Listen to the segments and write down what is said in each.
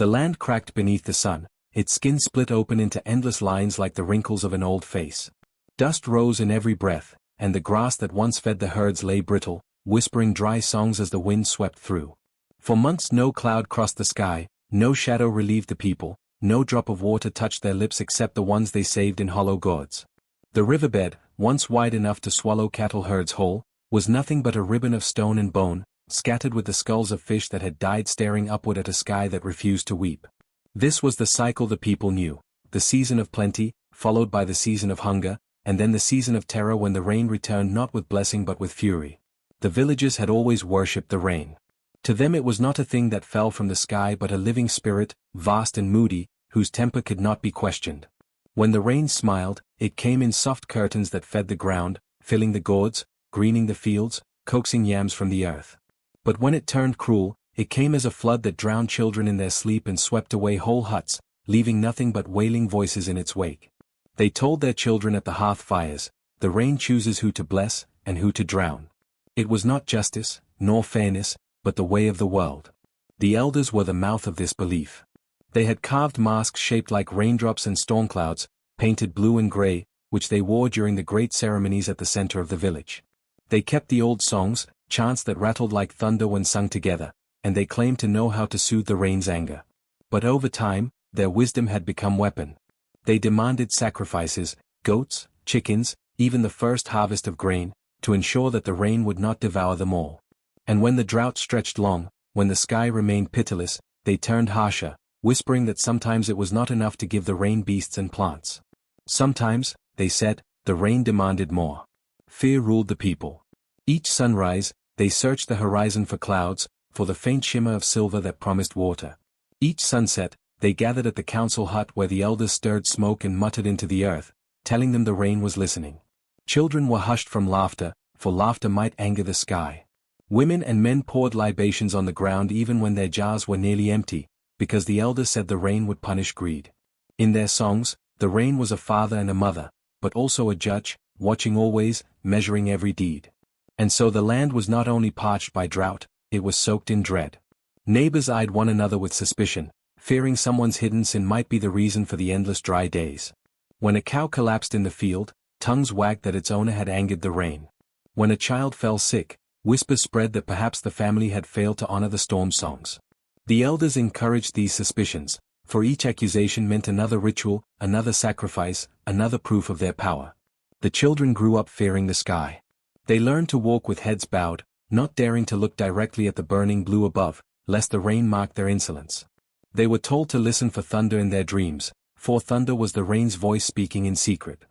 The land cracked beneath the sun, its skin split open into endless lines like the wrinkles of an old face. Dust rose in every breath, and the grass that once fed the herds lay brittle, whispering dry songs as the wind swept through. For months no cloud crossed the sky, no shadow relieved the people, no drop of water touched their lips except the ones they saved in hollow gourds. The riverbed, once wide enough to swallow cattle herds whole, was nothing but a ribbon of stone and bone, scattered with the skulls of fish that had died staring upward at a sky that refused to weep. This was the cycle the people knew, the season of plenty, followed by the season of hunger, and then the season of terror when the rain returned not with blessing but with fury. The villagers had always worshipped the rain. To them it was not a thing that fell from the sky but a living spirit, vast and moody, whose temper could not be questioned. When the rain smiled, it came in soft curtains that fed the ground, filling the gourds, greening the fields, coaxing yams from the earth. But when it turned cruel, it came as a flood that drowned children in their sleep and swept away whole huts, leaving nothing but wailing voices in its wake. They told their children at the hearth fires, "The rain chooses who to bless, and who to drown." It was not justice, nor fairness, but the way of the world. The elders were the mouth of this belief. They had carved masks shaped like raindrops and storm clouds, painted blue and grey, which they wore during the great ceremonies at the center of the village. They kept the old songs, chants that rattled like thunder when sung together, and they claimed to know how to soothe the rain's anger. But over time, their wisdom had become weapon. They demanded sacrifices, goats, chickens, even the first harvest of grain, to ensure that the rain would not devour them all. And when the drought stretched long, when the sky remained pitiless, they turned harsher, whispering that sometimes it was not enough to give the rain beasts and plants. Sometimes, they said, the rain demanded more. Fear ruled the people. Each sunrise, they searched the horizon for clouds, for the faint shimmer of silver that promised water. Each sunset, they gathered at the council hut where the elders stirred smoke and muttered into the earth, telling them the rain was listening. Children were hushed from laughter, for laughter might anger the sky. Women and men poured libations on the ground even when their jars were nearly empty, because the elders said the rain would punish greed. In their songs, the rain was a father and a mother, but also a judge, watching always, measuring every deed. And so the land was not only parched by drought, it was soaked in dread. Neighbors eyed one another with suspicion, fearing someone's hidden sin might be the reason for the endless dry days. When a cow collapsed in the field, tongues wagged that its owner had angered the rain. When a child fell sick, whispers spread that perhaps the family had failed to honor the storm songs. The elders encouraged these suspicions, for each accusation meant another ritual, another sacrifice, another proof of their power. The children grew up fearing the sky. They learned to walk with heads bowed, not daring to look directly at the burning blue above, lest the rain mark their insolence. They were told to listen for thunder in their dreams, for thunder was the rain's voice speaking in secret.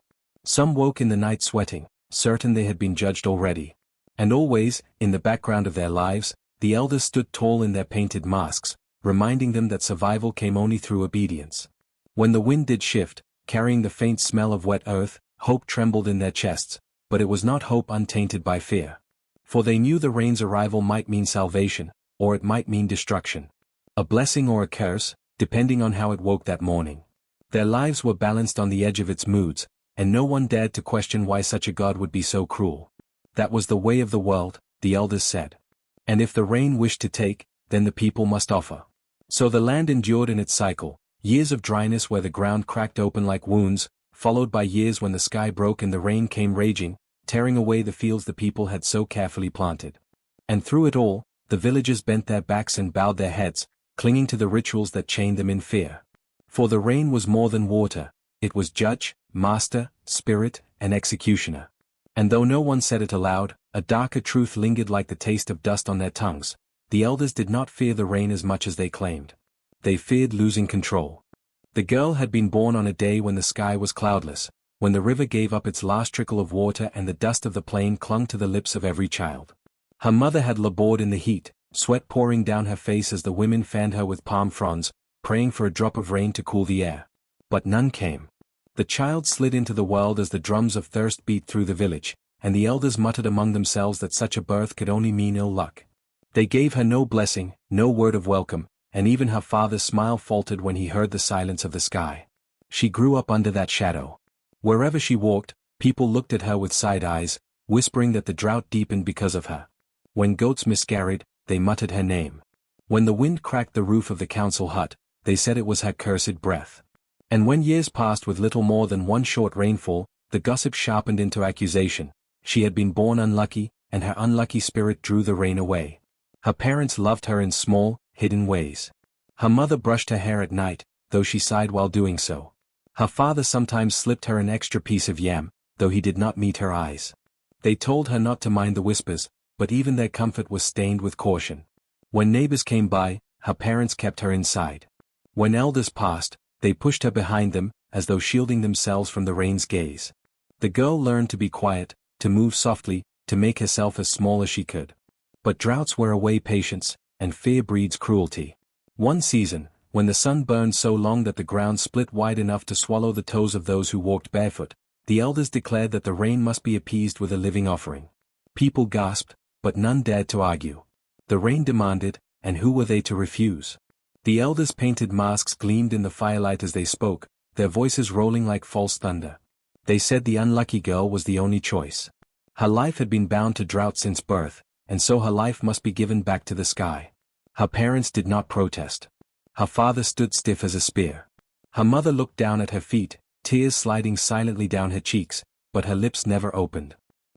Some woke in the night sweating, certain they had been judged already. And always, in the background of their lives, the elders stood tall in their painted masks, reminding them that survival came only through obedience. When the wind did shift, carrying the faint smell of wet earth, hope trembled in their chests, but it was not hope untainted by fear. For they knew the rain's arrival might mean salvation, or it might mean destruction. A blessing or a curse, depending on how it woke that morning. Their lives were balanced on the edge of its moods, and no one dared to question why such a God would be so cruel. That was the way of the world, the elders said. And if the rain wished to take, then the people must offer. So the land endured in its cycle, years of dryness where the ground cracked open like wounds, followed by years when the sky broke and the rain came raging, tearing away the fields the people had so carefully planted. And through it all, the villagers bent their backs and bowed their heads, clinging to the rituals that chained them in fear. For the rain was more than water, it was judge, master, spirit, and executioner. And though no one said it aloud, a darker truth lingered like the taste of dust on their tongues. The elders did not fear the rain as much as they claimed. They feared losing control. The girl had been born on a day when the sky was cloudless, when the river gave up its last trickle of water and the dust of the plain clung to the lips of every child. Her mother had labored in the heat, sweat pouring down her face as the women fanned her with palm fronds, praying for a drop of rain to cool the air. But none came. The child slid into the world as the drums of thirst beat through the village, and the elders muttered among themselves that such a birth could only mean ill luck. They gave her no blessing, no word of welcome, and even her father's smile faltered when he heard the silence of the sky. She grew up under that shadow. Wherever she walked, people looked at her with side eyes, whispering that the drought deepened because of her. When goats miscarried, they muttered her name. When the wind cracked the roof of the council hut, they said it was her cursed breath. And when years passed with little more than one short rainfall, the gossip sharpened into accusation. She had been born unlucky, and her unlucky spirit drew the rain away. Her parents loved her in small, hidden ways. Her mother brushed her hair at night, though she sighed while doing so. Her father sometimes slipped her an extra piece of yam, though he did not meet her eyes. They told her not to mind the whispers, but even their comfort was stained with caution. When neighbors came by, her parents kept her inside. When elders passed, they pushed her behind them, as though shielding themselves from the rain's gaze. The girl learned to be quiet, to move softly, to make herself as small as she could. But droughts wear away patience, and fear breeds cruelty. One season, when the sun burned so long that the ground split wide enough to swallow the toes of those who walked barefoot, the elders declared that the rain must be appeased with a living offering. People gasped, but none dared to argue. The rain demanded, and who were they to refuse? The elders' painted masks gleamed in the firelight as they spoke, their voices rolling like false thunder. They said the unlucky girl was the only choice. Her life had been bound to drought since birth, and so her life must be given back to the sky. Her parents did not protest. Her father stood stiff as a spear. Her mother looked down at her feet, tears sliding silently down her cheeks, but her lips never opened.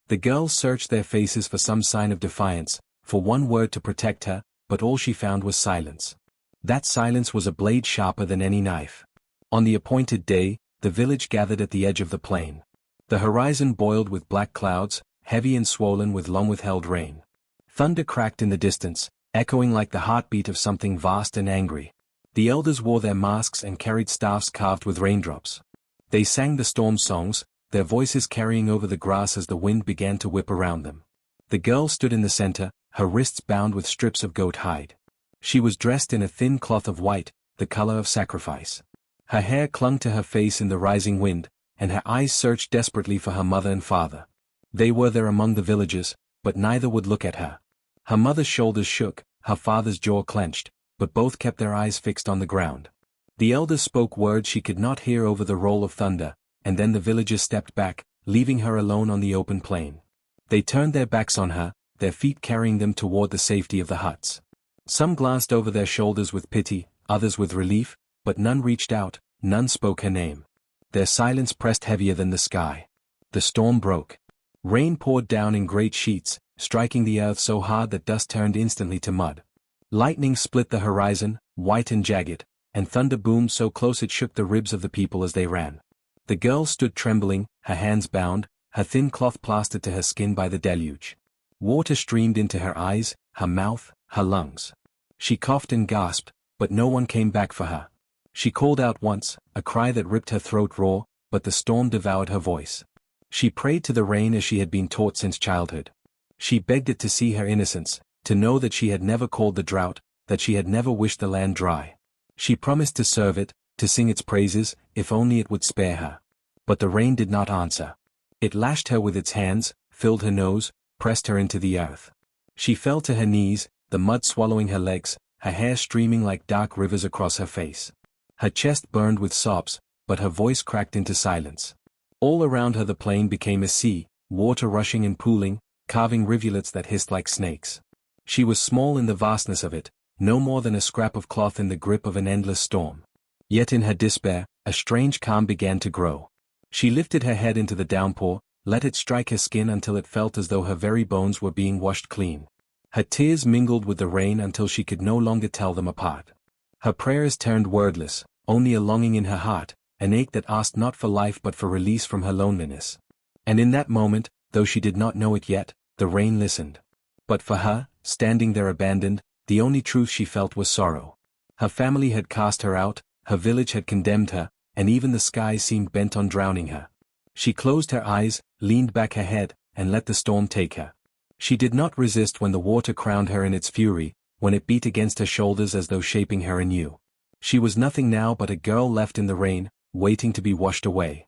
The girls searched their faces for some sign of defiance, for one word to protect her, but all she found was silence. That silence was a blade sharper than any knife. On the appointed day, the village gathered at the edge of the plain. The horizon boiled with black clouds, heavy and swollen with long-withheld rain. Thunder cracked in the distance, echoing like the heartbeat of something vast and angry. The elders wore their masks and carried staffs carved with raindrops. They sang the storm songs, their voices carrying over the grass as the wind began to whip around them. The girl stood in the center, her wrists bound with strips of goat hide. She was dressed in a thin cloth of white, the color of sacrifice. Her hair clung to her face in the rising wind, and her eyes searched desperately for her mother and father. They were there among the villagers, but neither would look at her. Her mother's shoulders shook, her father's jaw clenched, but both kept their eyes fixed on the ground. The elders spoke words she could not hear over the roll of thunder, and then the villagers stepped back, leaving her alone on the open plain. They turned their backs on her, their feet carrying them toward the safety of the huts. Some glanced over their shoulders with pity, others with relief, but none reached out, none spoke her name. Their silence pressed heavier than the sky. The storm broke. Rain poured down in great sheets, striking the earth so hard that dust turned instantly to mud. Lightning split the horizon, white and jagged, and thunder boomed so close it shook the ribs of the people as they ran. The girl stood trembling, her hands bound, her thin cloth plastered to her skin by the deluge. Water streamed into her eyes, her mouth, her lungs. She coughed and gasped, but no one came back for her. She called out once, a cry that ripped her throat raw, but the storm devoured her voice. She prayed to the rain as she had been taught since childhood. She begged it to see her innocence, to know that she had never called the drought, that she had never wished the land dry. She promised to serve it, to sing its praises, if only it would spare her. But the rain did not answer. It lashed her with its hands, filled her nose, pressed her into the earth. She fell to her knees, the mud swallowing her legs, her hair streaming like dark rivers across her face. Her chest burned with sobs, but her voice cracked into silence. All around her the plain became a sea, water rushing and pooling, carving rivulets that hissed like snakes. She was small in the vastness of it, no more than a scrap of cloth in the grip of an endless storm. Yet in her despair, a strange calm began to grow. She lifted her head into the downpour, let it strike her skin until it felt as though her very bones were being washed clean. Her tears mingled with the rain until she could no longer tell them apart. Her prayers turned wordless, only a longing in her heart, an ache that asked not for life but for release from her loneliness. And in that moment, though she did not know it yet, the rain listened. But for her, standing there abandoned, the only truth she felt was sorrow. Her family had cast her out, her village had condemned her, and even the sky seemed bent on drowning her. She closed her eyes, leaned back her head, and let the storm take her. She did not resist when the water crowned her in its fury, when it beat against her shoulders as though shaping her anew. She was nothing now but a girl left in the rain, waiting to be washed away.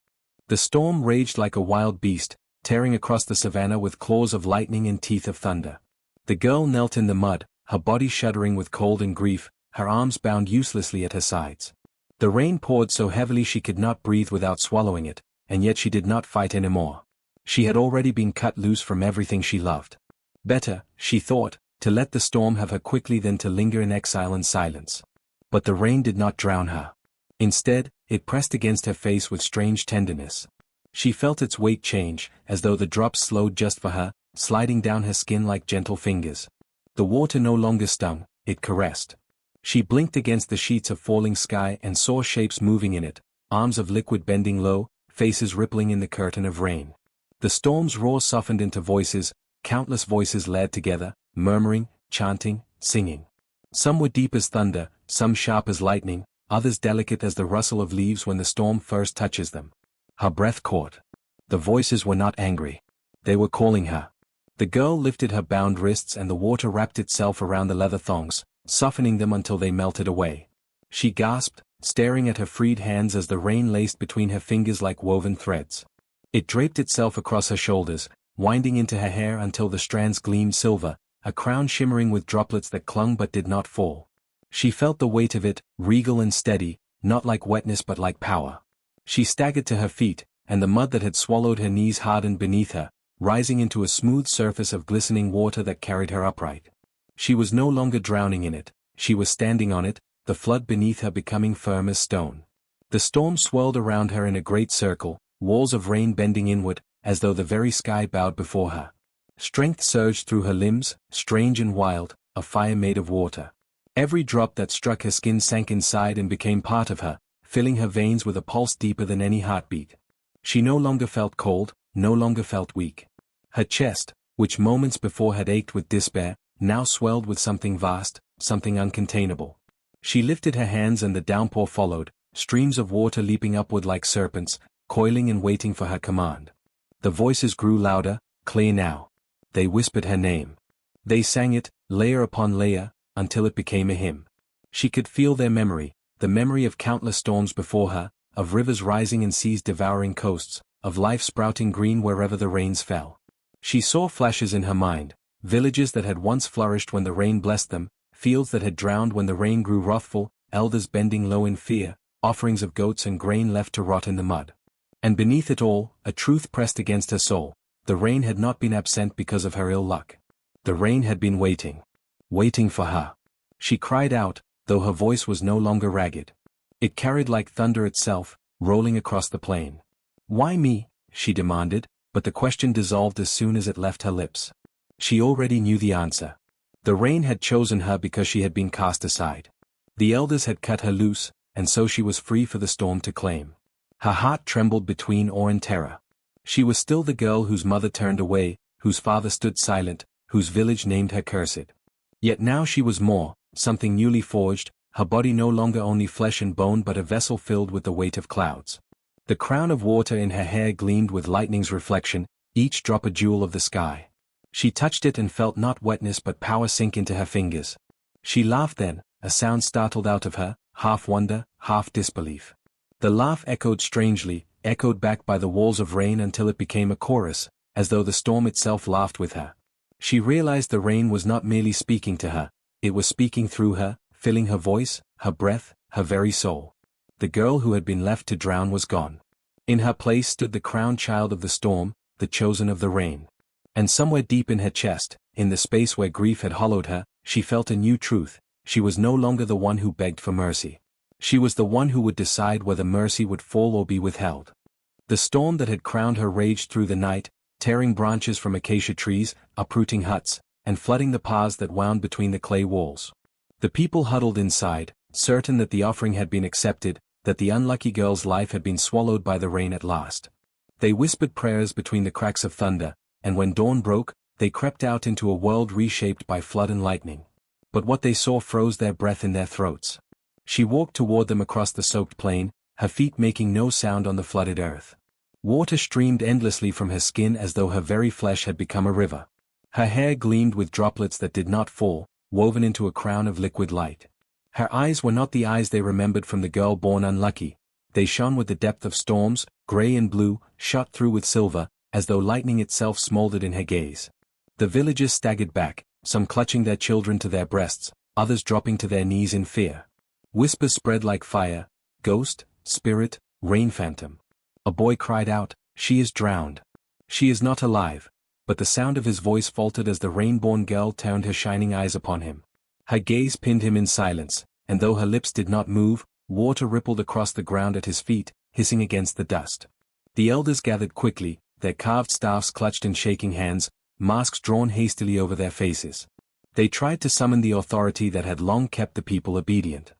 The storm raged like a wild beast, tearing across the savannah with claws of lightning and teeth of thunder. The girl knelt in the mud, her body shuddering with cold and grief, her arms bound uselessly at her sides. The rain poured so heavily she could not breathe without swallowing it, and yet she did not fight anymore. She had already been cut loose from everything she loved. Better, she thought, to let the storm have her quickly than to linger in exile and silence. But the rain did not drown her. Instead, it pressed against her face with strange tenderness. She felt its weight change, as though the drops slowed just for her, sliding down her skin like gentle fingers. The water no longer stung, it caressed. She blinked against the sheets of falling sky and saw shapes moving in it, arms of liquid bending low, faces rippling in the curtain of rain. The storm's roar softened into voices, countless voices layered together, murmuring, chanting, singing. Some were deep as thunder, some sharp as lightning, others delicate as the rustle of leaves when the storm first touches them. Her breath caught. The voices were not angry. They were calling her. The girl lifted her bound wrists and the water wrapped itself around the leather thongs, softening them until they melted away. She gasped, staring at her freed hands as the rain laced between her fingers like woven threads. It draped itself across her shoulders, winding into her hair until the strands gleamed silver, a crown shimmering with droplets that clung but did not fall. She felt the weight of it, regal and steady, not like wetness but like power. She staggered to her feet, and the mud that had swallowed her knees hardened beneath her, rising into a smooth surface of glistening water that carried her upright. She was no longer drowning in it, she was standing on it, the flood beneath her becoming firm as stone. The storm swirled around her in a great circle, walls of rain bending inward, as though the very sky bowed before her. Strength surged through her limbs, strange and wild, a fire made of water. Every drop that struck her skin sank inside and became part of her, filling her veins with a pulse deeper than any heartbeat. She no longer felt cold, no longer felt weak. Her chest, which moments before had ached with despair, now swelled with something vast, something uncontainable. She lifted her hands and the downpour followed, streams of water leaping upward like serpents, coiling and waiting for her command. The voices grew louder, clear now. They whispered her name. They sang it, layer upon layer, until it became a hymn. She could feel their memory, the memory of countless storms before her, of rivers rising and seas devouring coasts, of life sprouting green wherever the rains fell. She saw flashes in her mind, villages that had once flourished when the rain blessed them, fields that had drowned when the rain grew wrathful, elders bending low in fear, offerings of goats and grain left to rot in the mud. And beneath it all, a truth pressed against her soul. The rain had not been absent because of her ill luck. The rain had been waiting. Waiting for her. She cried out, though her voice was no longer ragged. It carried like thunder itself, rolling across the plain. "Why me?" she demanded, but the question dissolved as soon as it left her lips. She already knew the answer. The rain had chosen her because she had been cast aside. The elders had cut her loose, and so she was free for the storm to claim. Her heart trembled between awe and terror. She was still the girl whose mother turned away, whose father stood silent, whose village named her cursed. Yet now she was more, something newly forged, her body no longer only flesh and bone but a vessel filled with the weight of clouds. The crown of water in her hair gleamed with lightning's reflection, each drop a jewel of the sky. She touched it and felt not wetness but power sink into her fingers. She laughed then, a sound startled out of her, half wonder, half disbelief. The laugh echoed strangely, echoed back by the walls of rain until it became a chorus, as though the storm itself laughed with her. She realized the rain was not merely speaking to her, it was speaking through her, filling her voice, her breath, her very soul. The girl who had been left to drown was gone. In her place stood the crowned child of the storm, the chosen of the rain. And somewhere deep in her chest, in the space where grief had hollowed her, she felt a new truth. She was no longer the one who begged for mercy. She was the one who would decide whether mercy would fall or be withheld. The storm that had crowned her raged through the night, tearing branches from acacia trees, uprooting huts, and flooding the paths that wound between the clay walls. The people huddled inside, certain that the offering had been accepted, that the unlucky girl's life had been swallowed by the rain at last. They whispered prayers between the cracks of thunder, and when dawn broke, they crept out into a world reshaped by flood and lightning. But what they saw froze their breath in their throats. She walked toward them across the soaked plain, her feet making no sound on the flooded earth. Water streamed endlessly from her skin as though her very flesh had become a river. Her hair gleamed with droplets that did not fall, woven into a crown of liquid light. Her eyes were not the eyes they remembered from the girl born unlucky. They shone with the depth of storms, gray and blue, shot through with silver, as though lightning itself smoldered in her gaze. The villagers staggered back, some clutching their children to their breasts, others dropping to their knees in fear. Whispers spread like fire, ghost, spirit, rain phantom. A boy cried out, "She is drowned. She is not alive," but the sound of his voice faltered as the rain-born girl turned her shining eyes upon him. Her gaze pinned him in silence, and though her lips did not move, water rippled across the ground at his feet, hissing against the dust. The elders gathered quickly, their carved staffs clutched in shaking hands, masks drawn hastily over their faces. They tried to summon the authority that had long kept the people obedient.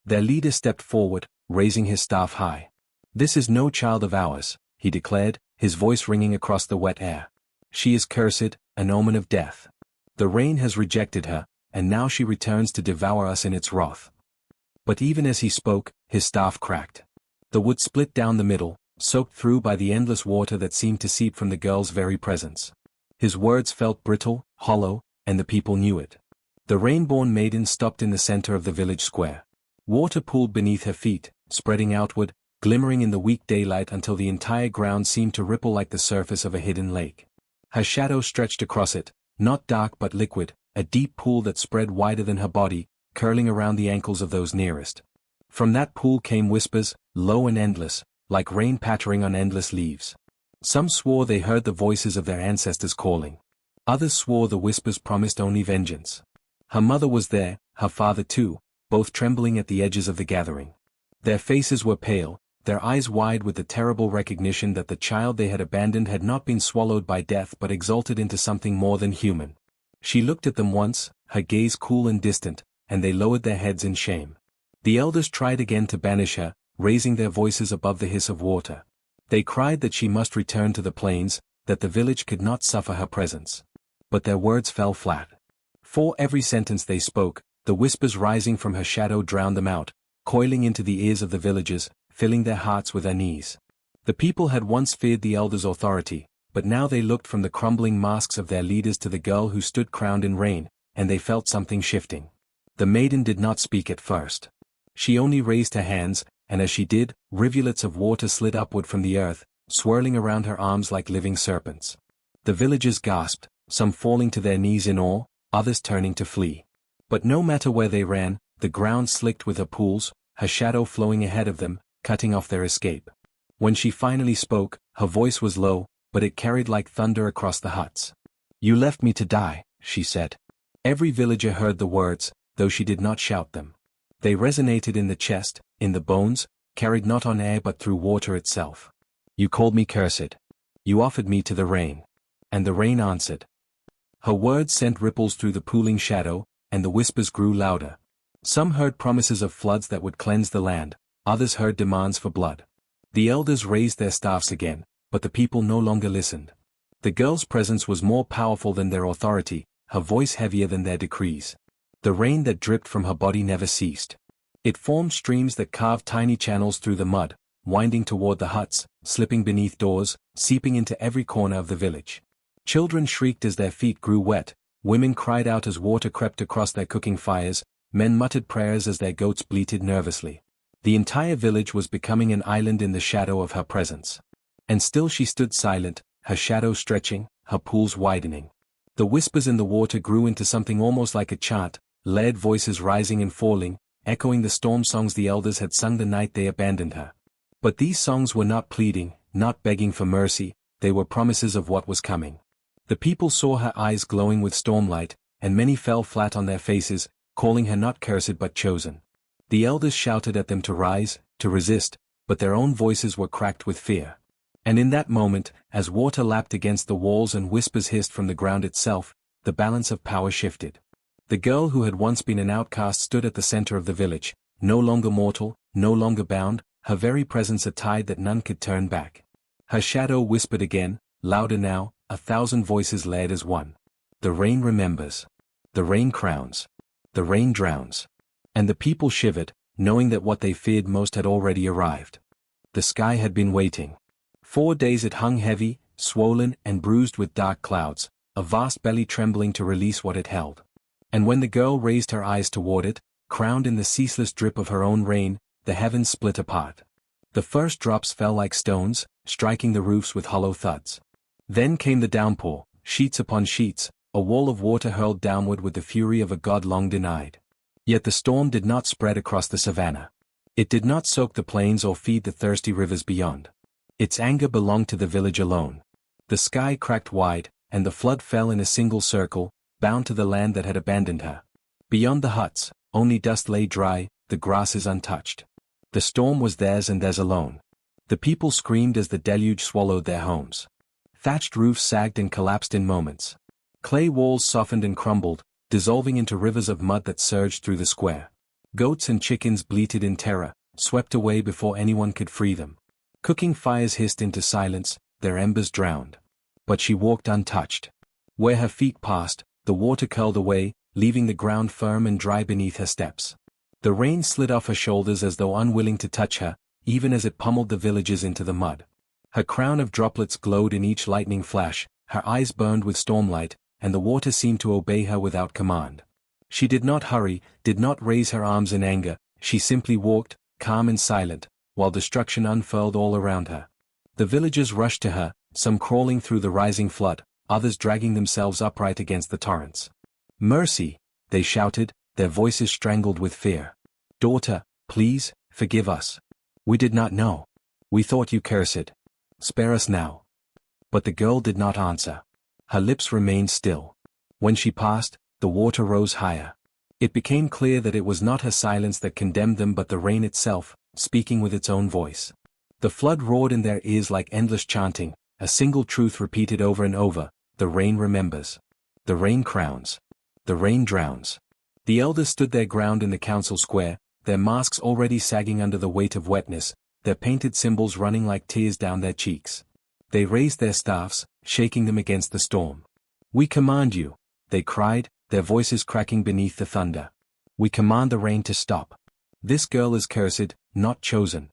Their leader stepped forward, raising his staff high. "This is no child of ours," he declared, his voice ringing across the wet air. "She is cursed, an omen of death. The rain has rejected her, and now she returns to devour us in its wrath." But even as he spoke, his staff cracked. The wood split down the middle, soaked through by the endless water that seemed to seep from the girl's very presence. His words felt brittle, hollow, and the people knew it. The rain-born maiden stopped in the center of the village square. Water pooled beneath her feet, spreading outward, glimmering in the weak daylight until the entire ground seemed to ripple like the surface of a hidden lake. Her shadow stretched across it, not dark but liquid, a deep pool that spread wider than her body, curling around the ankles of those nearest. From that pool came whispers, low and endless, like rain pattering on endless leaves. Some swore they heard the voices of their ancestors calling. Others swore the whispers promised only vengeance. Her mother was there, her father too, both trembling at the edges of the gathering. Their faces were pale, their eyes wide with the terrible recognition that the child they had abandoned had not been swallowed by death but exalted into something more than human. She looked at them once, her gaze cool and distant, and they lowered their heads in shame. The elders tried again to banish her, raising their voices above the hiss of water. They cried that she must return to the plains, that the village could not suffer her presence. But their words fell flat. For every sentence they spoke, the whispers rising from her shadow drowned them out, coiling into the ears of the villagers, filling their hearts with unease. The people had once feared the elders' authority, but now they looked from the crumbling masks of their leaders to the girl who stood crowned in rain, and they felt something shifting. The maiden did not speak at first. She only raised her hands, and as she did, rivulets of water slid upward from the earth, swirling around her arms like living serpents. The villagers gasped, some falling to their knees in awe, others turning to flee. But no matter where they ran, the ground slicked with her pools, her shadow flowing ahead of them, cutting off their escape. When she finally spoke, her voice was low, but it carried like thunder across the huts. "You left me to die," she said. Every villager heard the words, though she did not shout them. They resonated in the chest, in the bones, carried not on air but through water itself. "You called me cursed. You offered me to the rain. And the rain answered." Her words sent ripples through the pooling shadow, and the whispers grew louder. Some heard promises of floods that would cleanse the land, others heard demands for blood. The elders raised their staffs again, but the people no longer listened. The girl's presence was more powerful than their authority, her voice heavier than their decrees. The rain that dripped from her body never ceased. It formed streams that carved tiny channels through the mud, winding toward the huts, slipping beneath doors, seeping into every corner of the village. Children shrieked as their feet grew wet, women cried out as water crept across their cooking fires, men muttered prayers as their goats bleated nervously. The entire village was becoming an island in the shadow of her presence. And still she stood silent, her shadow stretching, her pools widening. The whispers in the water grew into something almost like a chant, layered voices rising and falling, echoing the storm songs the elders had sung the night they abandoned her. But these songs were not pleading, not begging for mercy, they were promises of what was coming. The people saw her eyes glowing with stormlight, and many fell flat on their faces, calling her not cursed but chosen. The elders shouted at them to rise, to resist, but their own voices were cracked with fear. And in that moment, as water lapped against the walls and whispers hissed from the ground itself, the balance of power shifted. The girl who had once been an outcast stood at the center of the village, no longer mortal, no longer bound, her very presence a tide that none could turn back. Her shadow whispered again, louder now, 1,000 voices led as one. The rain remembers. The rain crowns. The rain drowns. And the people shivered, knowing that what they feared most had already arrived. The sky had been waiting. 4 days it hung heavy, swollen and bruised with dark clouds, a vast belly trembling to release what it held. And when the girl raised her eyes toward it, crowned in the ceaseless drip of her own rain, the heavens split apart. The first drops fell like stones, striking the roofs with hollow thuds. Then came the downpour, sheets upon sheets, a wall of water hurled downward with the fury of a god long denied. Yet the storm did not spread across the savannah. It did not soak the plains or feed the thirsty rivers beyond. Its anger belonged to the village alone. The sky cracked wide, and the flood fell in a single circle, bound to the land that had abandoned her. Beyond the huts, only dust lay dry, the grasses untouched. The storm was theirs and theirs alone. The people screamed as the deluge swallowed their homes. Thatched roofs sagged and collapsed in moments. Clay walls softened and crumbled, dissolving into rivers of mud that surged through the square. Goats and chickens bleated in terror, swept away before anyone could free them. Cooking fires hissed into silence, their embers drowned. But she walked untouched. Where her feet passed, the water curled away, leaving the ground firm and dry beneath her steps. The rain slid off her shoulders as though unwilling to touch her, even as it pummeled the villagers into the mud. Her crown of droplets glowed in each lightning flash, her eyes burned with stormlight, and the water seemed to obey her without command. She did not hurry, did not raise her arms in anger, she simply walked, calm and silent, while destruction unfurled all around her. The villagers rushed to her, some crawling through the rising flood, others dragging themselves upright against the torrents. "Mercy!" they shouted, their voices strangled with fear. "Daughter, please, forgive us. We did not know. We thought you cursed. Spare us now." But the girl did not answer. Her lips remained still. When she passed, the water rose higher. It became clear that it was not her silence that condemned them but the rain itself, speaking with its own voice. The flood roared in their ears like endless chanting, a single truth repeated over and over: the rain remembers. The rain crowns. The rain drowns. The elders stood their ground in the council square, their masks already sagging under the weight of wetness, their painted symbols running like tears down their cheeks. They raised their staffs, shaking them against the storm. "We command you," they cried, their voices cracking beneath the thunder. "We command the rain to stop. This girl is cursed, not chosen."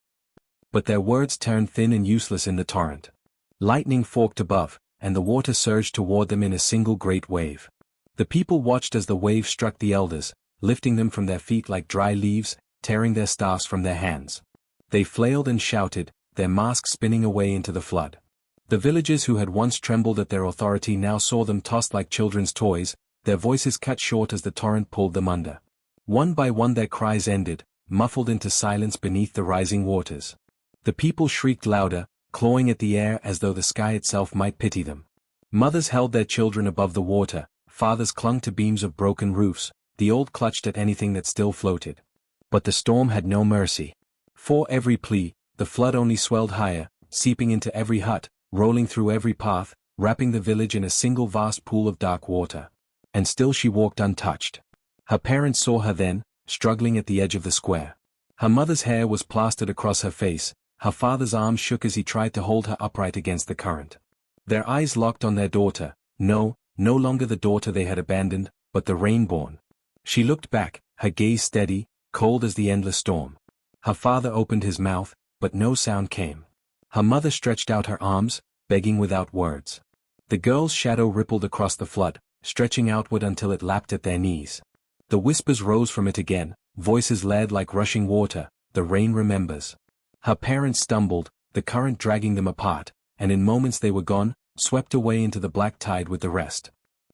But their words turned thin and useless in the torrent. Lightning forked above, and the water surged toward them in a single great wave. The people watched as the wave struck the elders, lifting them from their feet like dry leaves, tearing their staffs from their hands. They flailed and shouted, their masks spinning away into the flood. The villagers who had once trembled at their authority now saw them tossed like children's toys, their voices cut short as the torrent pulled them under. One by one their cries ended, muffled into silence beneath the rising waters. The people shrieked louder, clawing at the air as though the sky itself might pity them. Mothers held their children above the water, fathers clung to beams of broken roofs, the old clutched at anything that still floated. But the storm had no mercy. For every plea, the flood only swelled higher, seeping into every hut, rolling through every path, wrapping the village in a single vast pool of dark water. And still she walked untouched. Her parents saw her then, struggling at the edge of the square. Her mother's hair was plastered across her face, her father's arm shook as he tried to hold her upright against the current. Their eyes locked on their daughter, no longer the daughter they had abandoned, but the rain-born. She looked back, her gaze steady, cold as the endless storm. Her father opened his mouth, but no sound came. Her mother stretched out her arms, begging without words. The girl's shadow rippled across the flood, stretching outward until it lapped at their knees. The whispers rose from it again, voices led like rushing water, the rain remembers. Her parents stumbled, the current dragging them apart, and in moments they were gone, swept away into the black tide with the rest.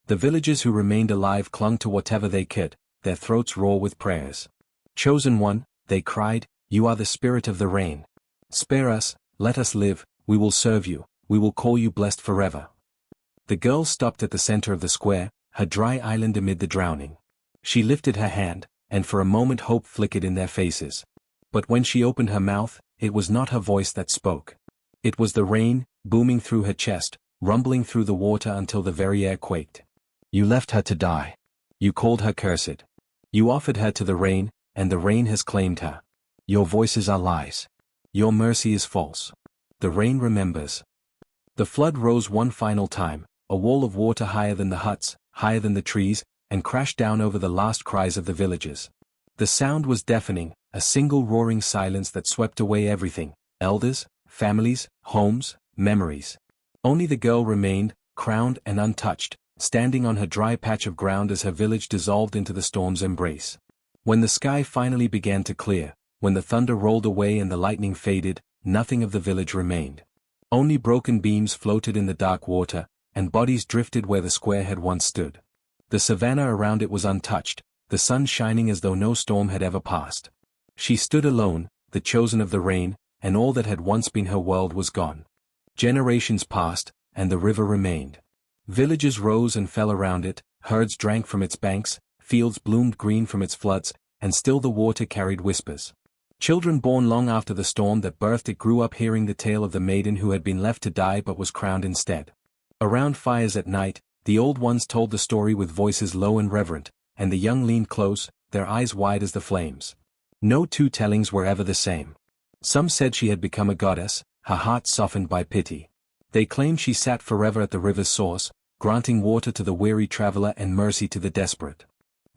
The villagers who remained alive clung to whatever they could, their throats raw with prayers. "Chosen one," they cried, "you are the spirit of the rain. Spare us, let us live, we will serve you, we will call you blessed forever." The girl stopped at the center of the square, her dry island amid the drowning. She lifted her hand, and for a moment hope flickered in their faces. But when she opened her mouth, it was not her voice that spoke. It was the rain, booming through her chest, rumbling through the water until the very air quaked. "You left her to die. You called her cursed. You offered her to the rain, and the rain has claimed her. Your voices are lies. Your mercy is false. The rain remembers." The flood rose one final time, a wall of water higher than the huts, higher than the trees, and crashed down over the last cries of the villagers. The sound was deafening, a single roaring silence that swept away everything: elders, families, homes, memories. Only the girl remained, crowned and untouched, standing on her dry patch of ground as her village dissolved into the storm's embrace. When the sky finally began to clear, when the thunder rolled away and the lightning faded, nothing of the village remained. Only broken beams floated in the dark water, and bodies drifted where the square had once stood. The savanna around it was untouched, the sun shining as though no storm had ever passed. She stood alone, the chosen of the rain, and all that had once been her world was gone. Generations passed, and the river remained. Villages rose and fell around it, herds drank from its banks, fields bloomed green from its floods, and still the water carried whispers. Children born long after the storm that birthed it grew up hearing the tale of the maiden who had been left to die but was crowned instead. Around fires at night, the old ones told the story with voices low and reverent, and the young leaned close, their eyes wide as the flames. No two tellings were ever the same. Some said she had become a goddess, her heart softened by pity. They claimed she sat forever at the river's source, granting water to the weary traveler and mercy to the desperate.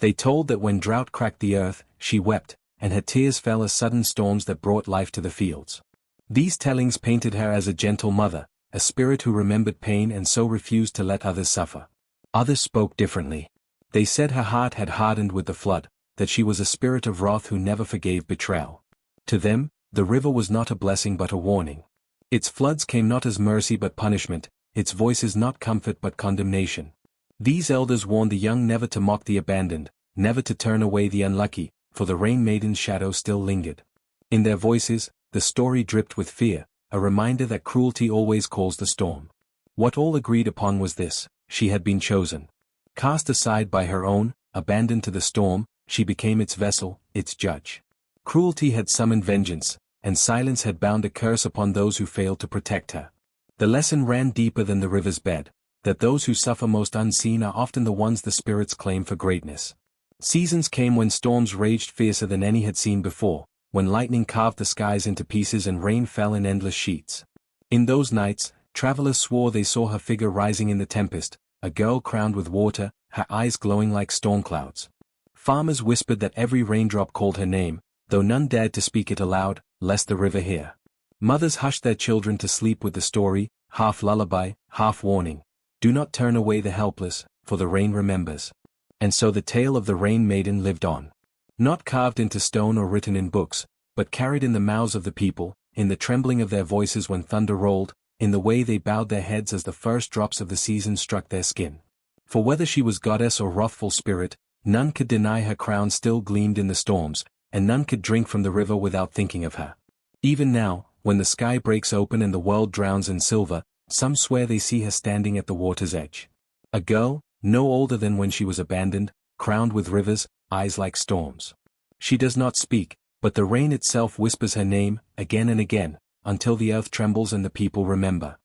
They told that when drought cracked the earth, she wept, and her tears fell as sudden storms that brought life to the fields. These tellings painted her as a gentle mother, a spirit who remembered pain and so refused to let others suffer. Others spoke differently. They said her heart had hardened with the flood, that she was a spirit of wrath who never forgave betrayal. To them, the river was not a blessing but a warning. Its floods came not as mercy but punishment, its voices not comfort but condemnation. These elders warned the young never to mock the abandoned, never to turn away the unlucky, for the Rain Maiden's shadow still lingered. In their voices, the story dripped with fear, a reminder that cruelty always calls the storm. What all agreed upon was this: she had been chosen. Cast aside by her own, abandoned to the storm, she became its vessel, its judge. Cruelty had summoned vengeance, and silence had bound a curse upon those who failed to protect her. The lesson ran deeper than the river's bed, that those who suffer most unseen are often the ones the spirits claim for greatness. Seasons came when storms raged fiercer than any had seen before, when lightning carved the skies into pieces and rain fell in endless sheets. In those nights, travelers swore they saw her figure rising in the tempest, a girl crowned with water, her eyes glowing like storm clouds. Farmers whispered that every raindrop called her name, though none dared to speak it aloud, lest the river hear. Mothers hushed their children to sleep with the story, half lullaby, half warning. Do not turn away the helpless, for the rain remembers. And so the tale of the Rain Maiden lived on. Not carved into stone or written in books, but carried in the mouths of the people, in the trembling of their voices when thunder rolled, in the way they bowed their heads as the first drops of the season struck their skin. For whether she was goddess or wrathful spirit, none could deny her crown still gleamed in the storms, and none could drink from the river without thinking of her. Even now, when the sky breaks open and the world drowns in silver, some swear they see her standing at the water's edge. A girl, no older than when she was abandoned, crowned with rivers, eyes like storms. She does not speak, but the rain itself whispers her name, again and again, until the earth trembles and the people remember.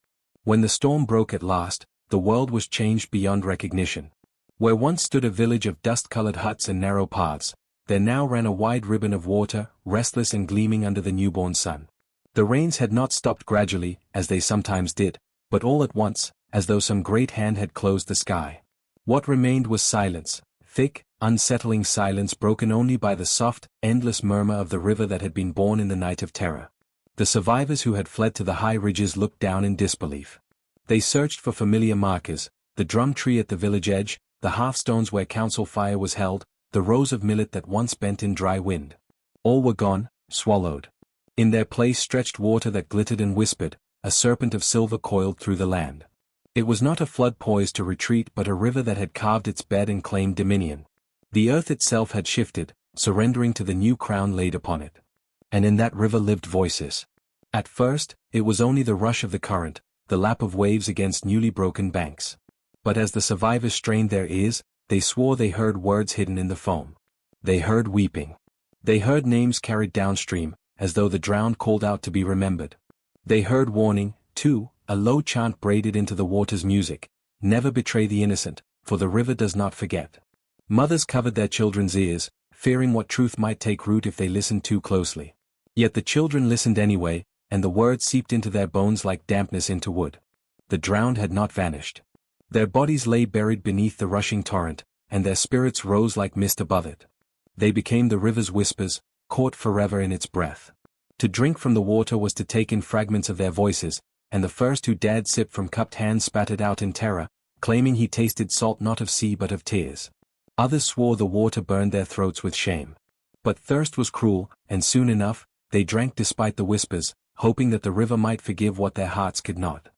When the storm broke at last, the world was changed beyond recognition. Where once stood a village of dust-colored huts and narrow paths, there now ran a wide ribbon of water, restless and gleaming under the newborn sun. The rains had not stopped gradually, as they sometimes did, but all at once, as though some great hand had closed the sky. What remained was silence, thick, unsettling silence broken only by the soft, endless murmur of the river that had been born in the night of terror. The survivors who had fled to the high ridges looked down in disbelief. They searched for familiar markers, the drum tree at the village edge, the hearthstones where council fire was held, the rows of millet that once bent in dry wind. All were gone, swallowed. In their place stretched water that glittered and whispered, a serpent of silver coiled through the land. It was not a flood poised to retreat but a river that had carved its bed and claimed dominion. The earth itself had shifted, surrendering to the new crown laid upon it. And in that river lived voices. At first, it was only the rush of the current, the lap of waves against newly broken banks. But as the survivors strained their ears, they swore they heard words hidden in the foam. They heard weeping. They heard names carried downstream, as though the drowned called out to be remembered. They heard warning, too, a low chant braided into the water's music: never betray the innocent, for the river does not forget. Mothers covered their children's ears, fearing what truth might take root if they listened too closely. Yet the children listened anyway, and the words seeped into their bones like dampness into wood. The drowned had not vanished. Their bodies lay buried beneath the rushing torrent, and their spirits rose like mist above it. They became the river's whispers, caught forever in its breath. To drink from the water was to take in fragments of their voices, and the first who dared sip from cupped hands spat it out in terror, claiming he tasted salt not of sea but of tears. Others swore the water burned their throats with shame. But thirst was cruel, and soon enough, they drank despite the whispers, hoping that the river might forgive what their hearts could not.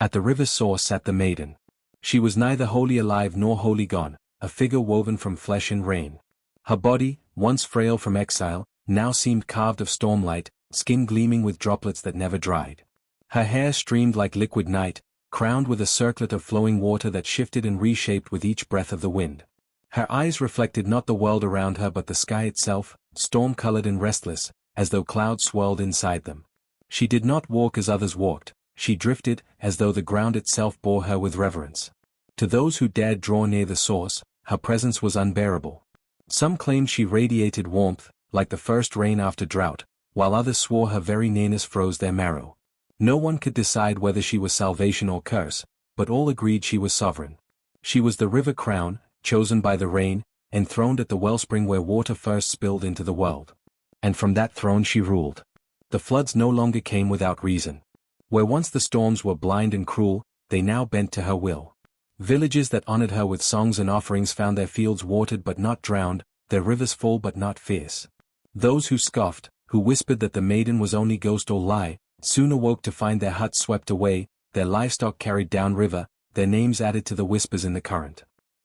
At the river's source sat the maiden. She was neither wholly alive nor wholly gone, a figure woven from flesh and rain. Her body, once frail from exile, now seemed carved of stormlight, skin gleaming with droplets that never dried. Her hair streamed like liquid night, crowned with a circlet of flowing water that shifted and reshaped with each breath of the wind. Her eyes reflected not the world around her but the sky itself, storm-colored and restless, as though clouds swirled inside them. She did not walk as others walked, she drifted, as though the ground itself bore her with reverence. To those who dared draw near the source, her presence was unbearable. Some claimed she radiated warmth, like the first rain after drought, while others swore her very nearness froze their marrow. No one could decide whether she was salvation or curse, but all agreed she was sovereign. She was the river crown, chosen by the rain, enthroned at the wellspring where water first spilled into the world. And from that throne she ruled. The floods no longer came without reason. Where once the storms were blind and cruel, they now bent to her will. Villages that honored her with songs and offerings found their fields watered but not drowned, their rivers full but not fierce. Those who scoffed, who whispered that the maiden was only ghost or lie, soon awoke to find their huts swept away, their livestock carried down river, their names added to the whispers in the current.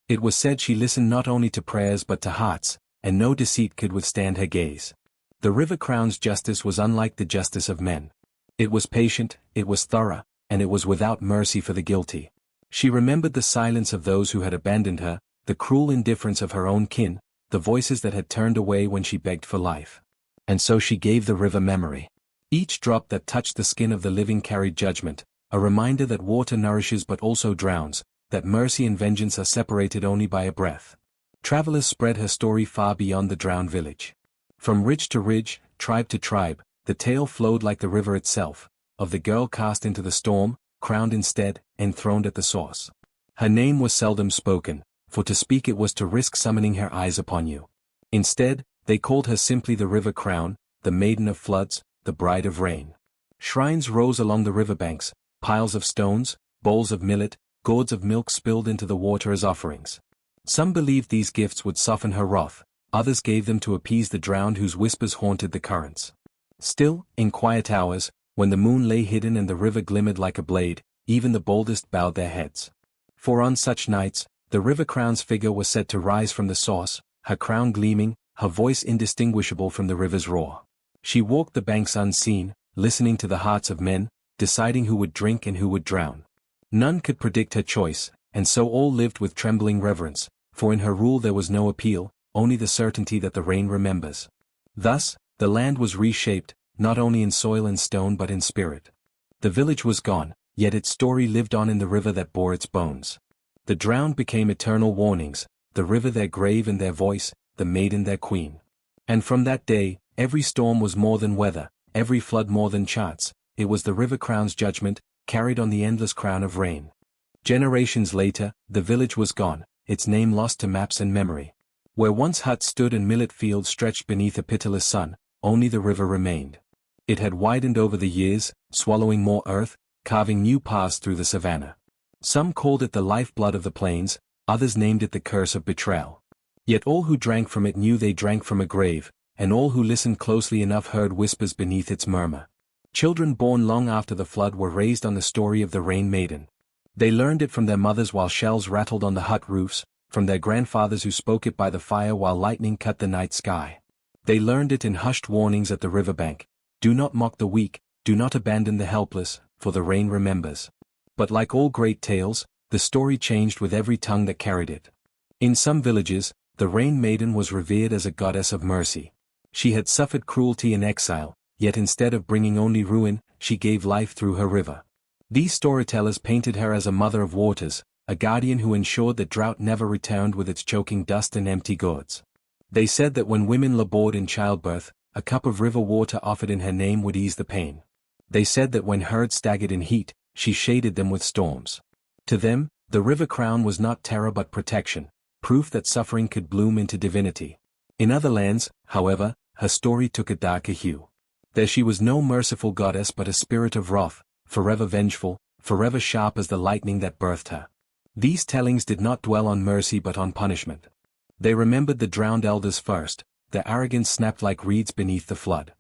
It was said she listened not only to prayers but to hearts, and no deceit could withstand her gaze. The river crown's justice was unlike the justice of men. It was patient, it was thorough, and it was without mercy for the guilty. She remembered the silence of those who had abandoned her, the cruel indifference of her own kin, the voices that had turned away when she begged for life. And so she gave the river memory. Each drop that touched the skin of the living carried judgment, a reminder that water nourishes but also drowns, that mercy and vengeance are separated only by a breath. Travelers spread her story far beyond the drowned village. From ridge to ridge, tribe to tribe, the tale flowed like the river itself, of the girl cast into the storm, crowned instead, enthroned at the source. Her name was seldom spoken, for to speak it was to risk summoning her eyes upon you. Instead, they called her simply the river crown, the maiden of floods, the bride of rain. Shrines rose along the riverbanks, piles of stones, bowls of millet, gourds of milk spilled into the water as offerings. Some believed these gifts would soften her wrath, others gave them to appease the drowned whose whispers haunted the currents. Still, in quiet hours, when the moon lay hidden and the river glimmered like a blade, even the boldest bowed their heads. For on such nights, the river crown's figure was said to rise from the source, her crown gleaming, her voice indistinguishable from the river's roar. She walked the banks unseen, listening to the hearts of men, deciding who would drink and who would drown. None could predict her choice, and so all lived with trembling reverence, for in her rule there was no appeal, only the certainty that the rain remembers. Thus, the land was reshaped, not only in soil and stone but in spirit. The village was gone, yet its story lived on in the river that bore its bones. The drowned became eternal warnings, the river their grave and their voice, the maiden their queen. And from that day, every storm was more than weather, every flood more than chance, it was the river crown's judgment, carried on the endless crown of rain. Generations later, the village was gone, its name lost to maps and memory. Where once huts stood and millet fields stretched beneath a pitiless sun, only the river remained. It had widened over the years, swallowing more earth, carving new paths through the savannah. Some called it the lifeblood of the plains, others named it the curse of betrayal. Yet all who drank from it knew they drank from a grave, and all who listened closely enough heard whispers beneath its murmur. Children born long after the flood were raised on the story of the Rain Maiden. They learned it from their mothers while shells rattled on the hut roofs, from their grandfathers who spoke it by the fire while lightning cut the night sky. They learned it in hushed warnings at the riverbank. Do not mock the weak, do not abandon the helpless, for the rain remembers. But like all great tales, the story changed with every tongue that carried it. In some villages, the Rain Maiden was revered as a goddess of mercy. She had suffered cruelty and exile, yet instead of bringing only ruin, she gave life through her river. These storytellers painted her as a mother of waters, a guardian who ensured that drought never returned with its choking dust and empty gourds. They said that when women labored in childbirth, a cup of river water offered in her name would ease the pain. They said that when herds staggered in heat, she shaded them with storms. To them, the river crown was not terror but protection, proof that suffering could bloom into divinity. In other lands, however, her story took a darker hue. There she was no merciful goddess but a spirit of wrath, forever vengeful, forever sharp as the lightning that birthed her. These tellings did not dwell on mercy but on punishment. They remembered the drowned elders first, their arrogance snapped like reeds beneath the flood.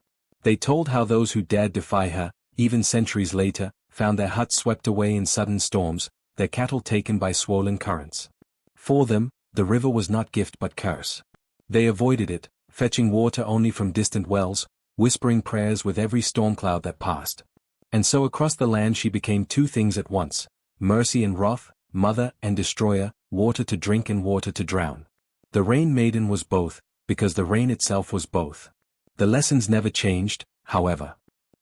They told how those who dared defy her, even centuries later, found their huts swept away in sudden storms, their cattle taken by swollen currents. For them, the river was not gift but curse. They avoided it, fetching water only from distant wells, whispering prayers with every storm cloud that passed. And so across the land she became two things at once, mercy and wrath, mother and destroyer, water to drink and water to drown. The Rain Maiden was both, because the rain itself was both. The lessons never changed, however.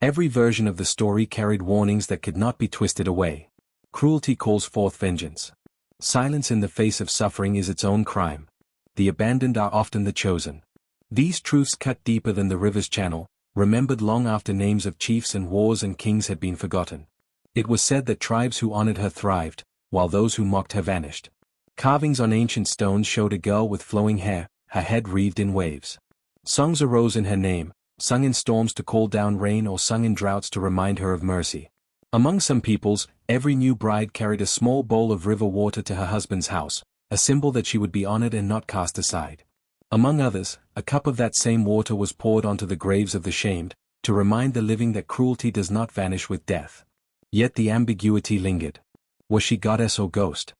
Every version of the story carried warnings that could not be twisted away. Cruelty calls forth vengeance. Silence in the face of suffering is its own crime. The abandoned are often the chosen. These truths cut deeper than the river's channel, remembered long after names of chiefs and wars and kings had been forgotten. It was said that tribes who honored her thrived, while those who mocked her vanished. Carvings on ancient stones showed a girl with flowing hair, her head wreathed in waves. Songs arose in her name, sung in storms to call down rain or sung in droughts to remind her of mercy. Among some peoples, every new bride carried a small bowl of river water to her husband's house, a symbol that she would be honored and not cast aside. Among others, a cup of that same water was poured onto the graves of the shamed, to remind the living that cruelty does not vanish with death. Yet the ambiguity lingered. Was she goddess or ghost?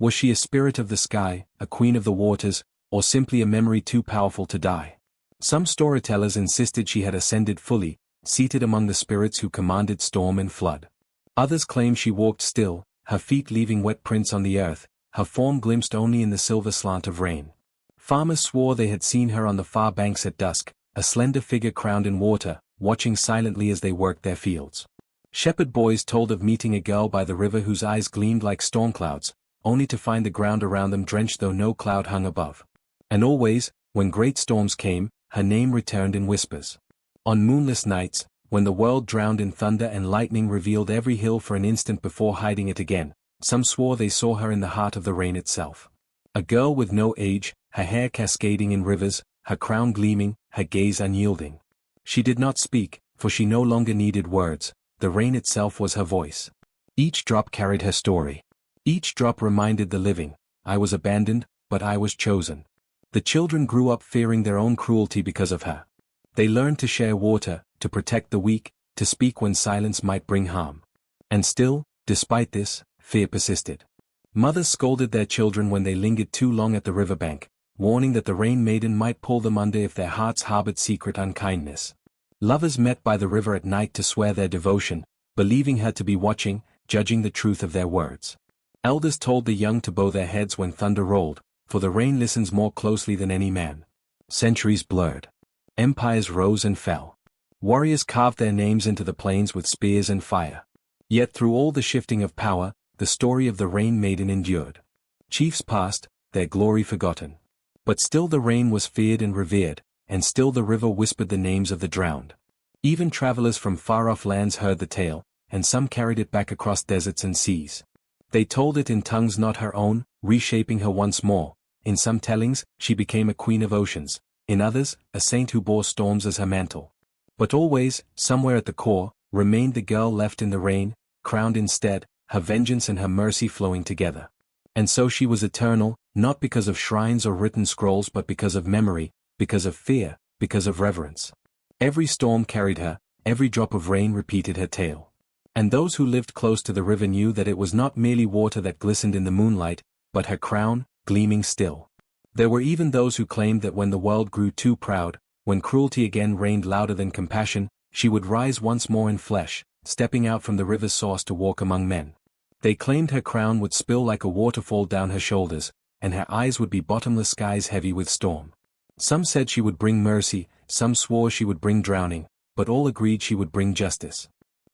Was she a spirit of the sky, a queen of the waters, or simply a memory too powerful to die? Some storytellers insisted she had ascended fully, seated among the spirits who commanded storm and flood. Others claimed she walked still, her feet leaving wet prints on the earth, her form glimpsed only in the silver slant of rain. Farmers swore they had seen her on the far banks at dusk, a slender figure crowned in water, watching silently as they worked their fields. Shepherd boys told of meeting a girl by the river whose eyes gleamed like storm clouds, only to find the ground around them drenched though no cloud hung above. And always, when great storms came, her name returned in whispers. On moonless nights, when the world drowned in thunder and lightning revealed every hill for an instant before hiding it again, some swore they saw her in the heart of the rain itself. A girl with no age, her hair cascading in rivers, her crown gleaming, her gaze unyielding. She did not speak, for she no longer needed words, the rain itself was her voice. Each drop carried her story. Each drop reminded the living, I was abandoned, but I was chosen. The children grew up fearing their own cruelty because of her. They learned to share water, to protect the weak, to speak when silence might bring harm. And still, despite this, fear persisted. Mothers scolded their children when they lingered too long at the riverbank, warning that the Rain Maiden might pull them under if their hearts harbored secret unkindness. Lovers met by the river at night to swear their devotion, believing her to be watching, judging the truth of their words. Elders told the young to bow their heads when thunder rolled, for the rain listens more closely than any man. Centuries blurred. Empires rose and fell. Warriors carved their names into the plains with spears and fire. Yet through all the shifting of power, the story of the Rain Maiden endured. Chiefs passed, their glory forgotten. But still the rain was feared and revered, and still the river whispered the names of the drowned. Even travelers from far-off lands heard the tale, and some carried it back across deserts and seas. They told it in tongues not her own, reshaping her once more. In some tellings, she became a queen of oceans, in others, a saint who bore storms as her mantle. But always, somewhere at the core, remained the girl left in the rain, crowned instead, her vengeance and her mercy flowing together. And so she was eternal, not because of shrines or written scrolls but because of memory, because of fear, because of reverence. Every storm carried her, every drop of rain repeated her tale. And those who lived close to the river knew that it was not merely water that glistened in the moonlight, but her crown, gleaming still. There were even those who claimed that when the world grew too proud, when cruelty again reigned louder than compassion, she would rise once more in flesh, stepping out from the river's source to walk among men. They claimed her crown would spill like a waterfall down her shoulders, and her eyes would be bottomless skies heavy with storm. Some said she would bring mercy, some swore she would bring drowning, but all agreed she would bring justice.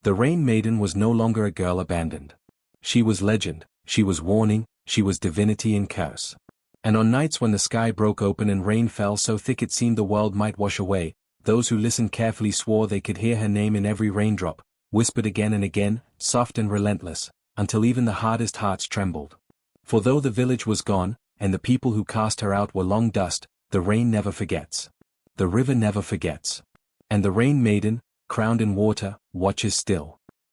The Rain Maiden was no longer a girl abandoned. She was legend, she was warning, she was divinity and curse. And on nights when the sky broke open and rain fell so thick it seemed the world might wash away, those who listened carefully swore they could hear her name in every raindrop, whispered again and again, soft and relentless, until even the hardest hearts trembled. For though the village was gone, and the people who cast her out were long dust, the rain never forgets. The river never forgets. And the Rain Maiden, crowned in water, watches still.